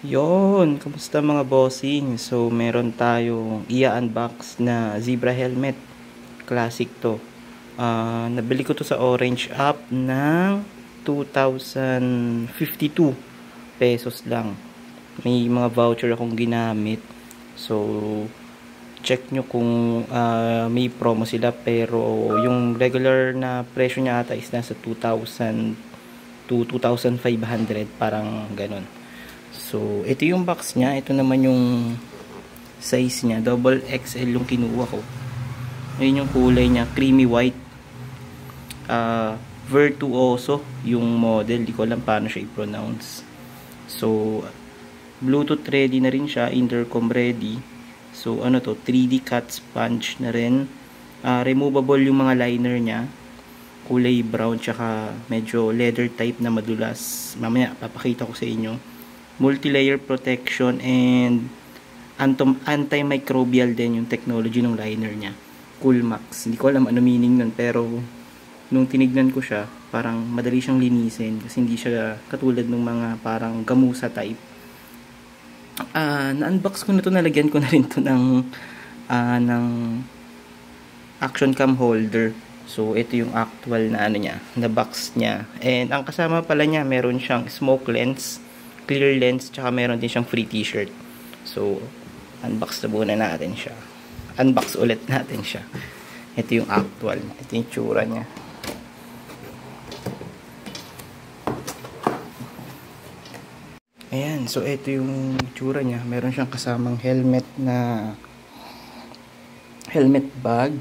Yon, kamusta mga bossing? So, meron tayong i-unbox na Zebra helmet. Classic to. Nabili ko to sa Orange app ng 2,052 pesos lang. May mga voucher akong ginamit. So, check nyo kung may promo sila. Pero, yung regular na presyo niya ata is nasa 2,000 to 2,500. Parang ganun. So, ito yung box niya. Ito naman yung size niya. Double XL yung kinuha ko. Ayun yung kulay niya. Creamy white. Virtuoso yung model. Di ko alam paano siya i-pronounce. So, Bluetooth ready na rin siya. Intercom ready. So, ano to? 3D cut sponge na rin. Removable yung mga liner niya. Kulay brown. Tsaka medyo leather type na madulas. Mamaya, papakita ko sa inyo. Multi-layer protection and antimicrobial din yung technology ng liner niya. Coolmax. Hindi ko alam ano meaning nun, pero nung tinignan ko siya, parang madali siyang linisin kasi hindi siya katulad ng mga parang gamusa type. Na-unbox ko na to, nalagyan ko na rin to ng action cam holder. So ito yung actual na ano niya, na box niya. And ang kasama pala niya, meron siyang smoke lens, clear lens, tsaka meron din siyang free t-shirt. So, unbox na muna natin siya. Unbox ulit natin siya. Ito yung actual. Ito yung tsura niya. Ayan. So, ito yung tsura niya. Meron siyang kasamang helmet na helmet bag.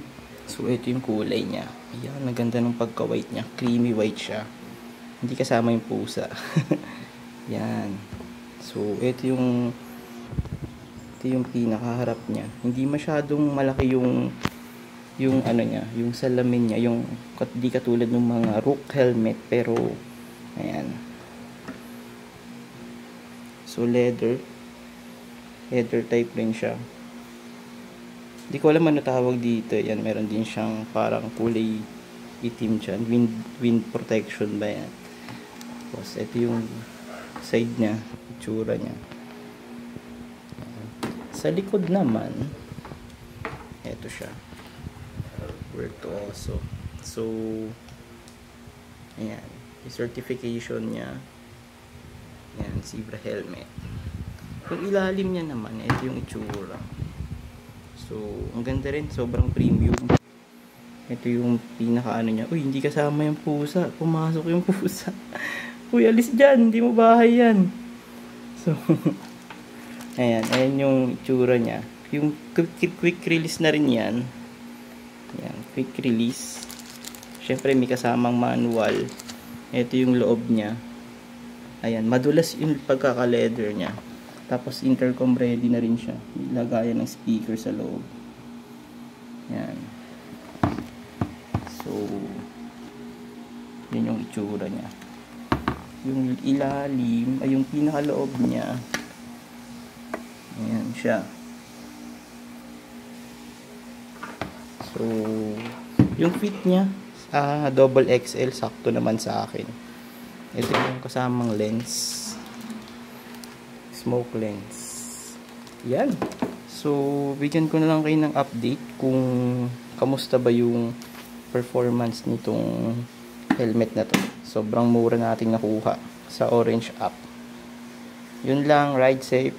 So, ito yung kulay niya. Ayan. Naganda ng pagka-white niya. Creamy white siya. Hindi kasama yung pusa. Yan. So, ito yung pinakaharap niya. Hindi masyadong malaki yung ano niya, yung salamin niya, yung di katulad ng mga Rook helmet, pero ayan. So, leather type rin siya. Hindi ko alam ano tawag dito. Yan, meron din siyang parang kulay itim dyan. Wind protection ba yan? Tapos, ito yung side niya, itsura niya. Sa likod naman, eto siya. Virtuoso. So, ayan. Yung certification niya. Ayan, Zebra helmet. Yung ilalim niya naman, ito yung itsura. So, ang ganda rin. Sobrang premium. Ito yung pinaka ano niya. Uy, hindi kasama yung pusa. Pumasok yung pusa. Uy, alis dyan. Hindi mo bahay yan. So, ayan yung itsura niya. Yung quick release na rin yan. Ayan, quick release. Syempre, may kasamang manual. Ito yung loob niya. Ayan, madulas yung pagkaka-leather niya. Tapos, intercom ready na rin siya. Lagayan ng speaker sa loob. Ayan. So, yun yung itsura niya. Yung ilalim, ay yung pinakaloob niya. Ayan siya. So, yung fit niya, double XL, sakto naman sa akin. Ito yung kasamang lens. Smoke lens. Yan. So, bigyan ko na lang kayo ng update kung kamusta ba yung performance nitong helmet na to. Sobrang mura nating nakuha sa Orange app. Yun lang, ride safe.